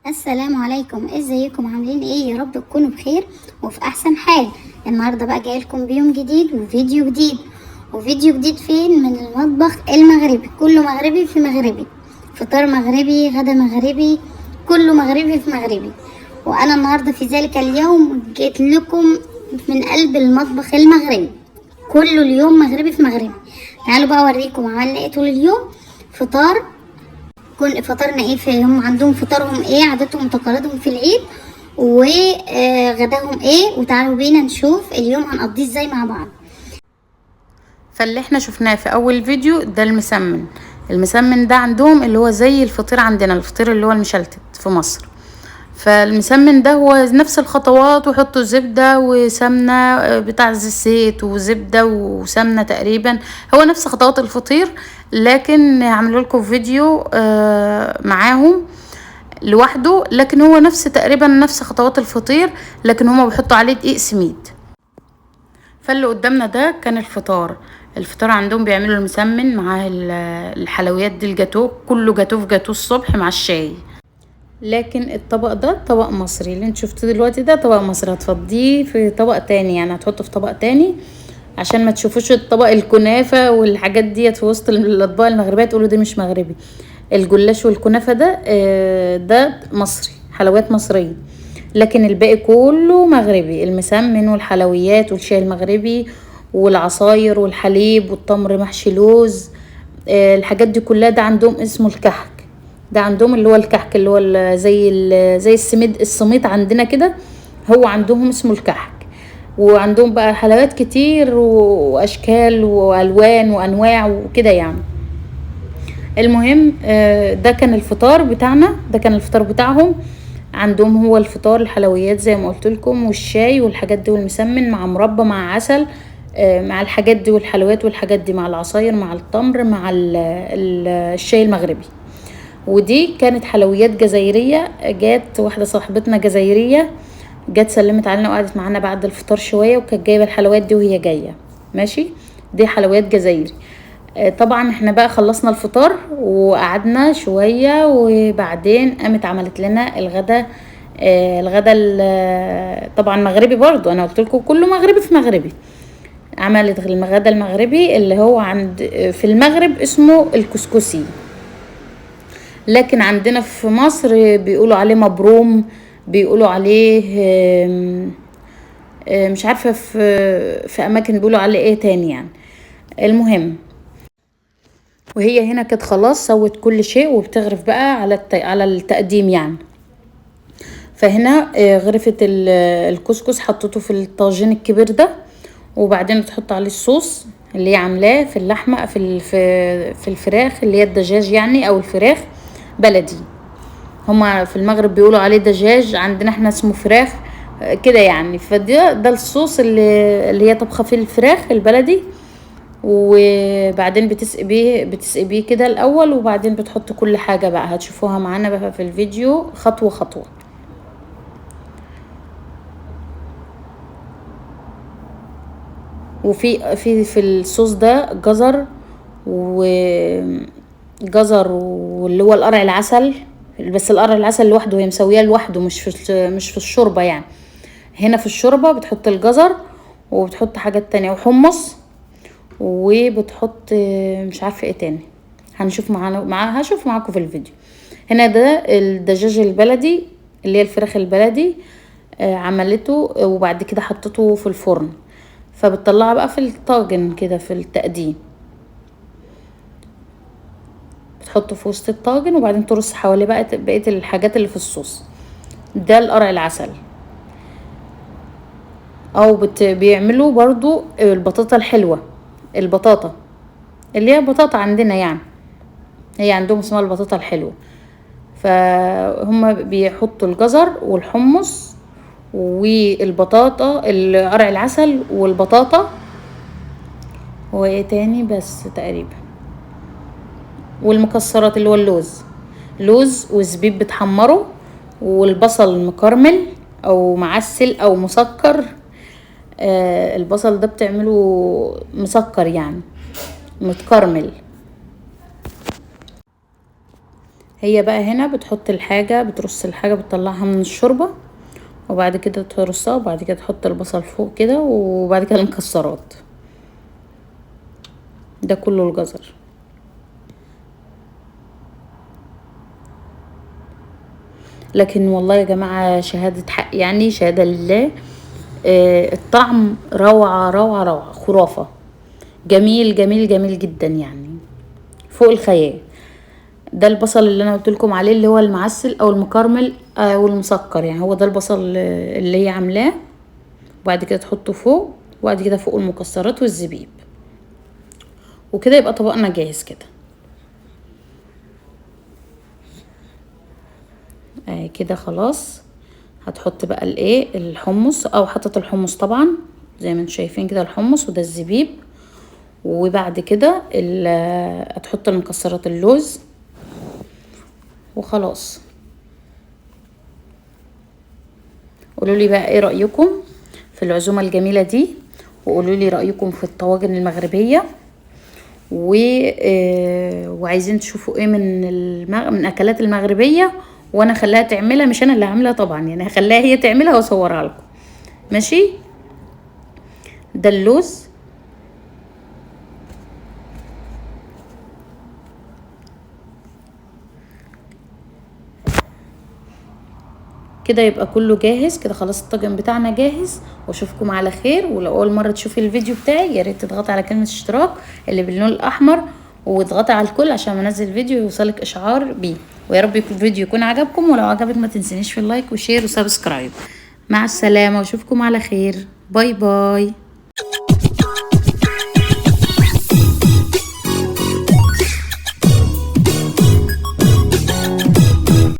السلام عليكم، ازيكم؟ عاملين ايه؟ يا رب تكونوا بخير وفي احسن حال. النهارده بقى جاي لكم بيوم جديد وفيديو جديد فين؟ من المطبخ المغربي. كله مغربي في مغربي، فطار مغربي، غدا مغربي، كله مغربي في مغربي. وانا النهارده في ذلك اليوم جيت لكم من قلب المطبخ المغربي، كله اليوم مغربي في مغربي. تعالوا بقى اوريكم عملنا ايه طول اليوم. فطار، كل فطرنا ايه؟ في هم عندهم فطارهم ايه، عاداتهم وتقاليدهم في العيد، وغداهم ايه. وتعالوا بينا نشوف اليوم هنقضيه ازاي مع بعض. فاللي احنا شفناه في اول فيديو ده المسمن ده عندهم اللي هو زي الفطير عندنا، الفطير اللي هو المشلتت في مصر. فالمسمن ده هو نفس الخطوات، وحطوا زبدة وسمنة بتاع الزيت وزبدة وسمنة تقريبا، هو نفس خطوات الفطير. لكن عملوا لكم فيديو معاهم لوحده، لكن هو نفس تقريبا نفس خطوات الفطير، لكن هما بيحطوا عليه دقيق سميد. فاللي قدامنا ده كان الفطار عندهم بيعملوا المسمن مع الحلويات دي، الجاتو كله جاتو في جاتو الصبح مع الشاي. لكن الطبق ده طبق مصري، اللي انت شفتوه دلوقتي ده طبق مصري، هتفضيه في طبق تاني، يعني هتحطه في طبق تاني عشان ما تشوفوش الطبق الكنافة والحاجات ديت في وسط الاطباق المغربية تقولوا ده مش مغربي. الجلاش والكنافة ده مصري، حلويات مصرية. لكن الباقي كله مغربي، المسمن والحلويات والشاي المغربي والعصاير والحليب والتمر محشي لوز. الحاجات دي كلها ده عندهم اسمه الكحك. ده عندهم اللي هو الكحك، اللي هو زي السميط عندنا كده، هو عندهم اسمه الكحك. وعندهم بقى حلويات كتير واشكال والوان وانواع وكده يعني. المهم ده كان الفطار بتاعنا، ده كان الفطار بتاعهم. عندهم هو الفطار الحلويات زي ما قلت لكم، والشاي والحاجات دي، والمسمن مع مربى مع عسل، مع الحاجات دي، والحلويات والحاجات دي، مع العصاير مع التمر مع الشاي المغربي. ودي كانت حلويات جزائرية. جات واحدة صاحبتنا جزائرية، جات سلمت علينا وقعدت معانا بعد الفطار شوية، وكانت جايبة الحلويات دي وهي جاية ماشي. دي حلويات جزائري. طبعا احنا بقى خلصنا الفطار وقعدنا شوية، وبعدين قامت عملت لنا الغدا. طبعا مغربي برضو، انا قلت لكم كله مغربي في مغربي. عملت الغدا المغربي اللي هو في المغرب اسمه الكسكسي، لكن عندنا في مصر بيقولوا عليه مبروم، بيقولوا عليه مش عارفة في اماكن بيقولوا عليه ايه تاني يعني. المهم، وهي هنا كانت خلاص سوت كل شيء وبتغرف بقى على التقديم يعني. فهنا غرفت الكسكس، حطته في الطاجين الكبير ده، وبعدين بتحط عليه الصوص اللي هي عاملاه في اللحمه، في الفراخ اللي هي الدجاج يعني، او الفراخ بلدي. هما في المغرب بيقولوا عليه دجاج، عندنا احنا اسمه فراخ كده يعني. ده الصوص اللي هي طبخه فيه الفراخ البلدي. وبعدين بتسقي بيه كده الاول، وبعدين بتحط كل حاجه بقى، هتشوفوها معانا بقى في الفيديو خطوه خطوه. وفي الصوص ده جزر واللي هو القرع العسل، بس القرع العسل لوحده، هي مسويه لوحده، مش في الشوربه يعني. هنا في الشوربه بتحط الجزر، وبتحط حاجات تانية وحمص، وبتحط مش عارفه ايه تاني، هنشوف هشوف معاكم في الفيديو. هنا ده الدجاج البلدي اللي هي الفراخ البلدي، عملته وبعد كده حطته في الفرن، فبتطلعها بقى في الطاجن كده في التقديم، بتحطه في وسط الطاجن، وبعدين ترص حواليه بقى بقية الحاجات اللي في الصوص. ده القرع العسل. او بيعملوا برضو البطاطا الحلوة، البطاطا اللي هي بطاطا عندنا يعني، هي عندهم اسمها البطاطا الحلوة. فهم بيحطوا الجزر والحمص والبطاطا، القرع العسل والبطاطا، وايه تاني بس تقريبا، والمكسرات اللي هو لوز وزبيب بتحمره، والبصل مكرمل او معسل او مسكر. البصل ده بتعمله مسكر يعني، متكرمل. هي بقى هنا بتحط الحاجة، بترص الحاجة، بتطلعها من الشوربة، وبعد كده ترصها، وبعد كده تحط البصل فوق كده، وبعد كده المكسرات. ده كله الجزر. لكن والله يا جماعة شهادة حق، يعني شهادة لله، الطعم روعة روعة روعة، خرافة، جميل جميل جميل جدا يعني، فوق الخيال. ده البصل اللي انا قلت لكم عليه، اللي هو المعسل او المكرمل او المسكر، يعني هو ده البصل اللي هي عاملاه. وبعد كده تحطه فوق، وبعد كده فوق المكسرات والزبيب، وكده يبقى طبقنا جاهز كده. كده خلاص. هتحط بقى الايه، الحمص، او حطت الحمص طبعا زي ما انتم شايفين كده، الحمص وده الزبيب. وبعد كده هتحط المكسرات، اللوز، وخلاص. قولوا لي بقى ايه رأيكم في العزومة الجميلة دي، وقولوا لي رأيكم في الطواجن المغربية، وعايزين تشوفوا ايه من اكلات المغربية، وانا خليها تعملها، مش انا اللي هعملها طبعا، يعني هخليها هي تعملها واصورها لكم. ماشي. ده اللوز. كده يبقى كله جاهز كده خلاص، الطاجن بتاعنا جاهز. واشوفكم على خير. ولو اول مره تشوفي الفيديو بتاعي، يا ريت تضغطي على كلمه اشتراك اللي باللون الاحمر، واضغطي على الكل عشان ما انزل فيديو يوصلك اشعار بيه. ويا رب الفيديو يكون عجبكم، ولو عجبك ما تنسينيش في اللايك وشير وسبسكرايب. مع السلامه، واشوفكم على خير. باي باي.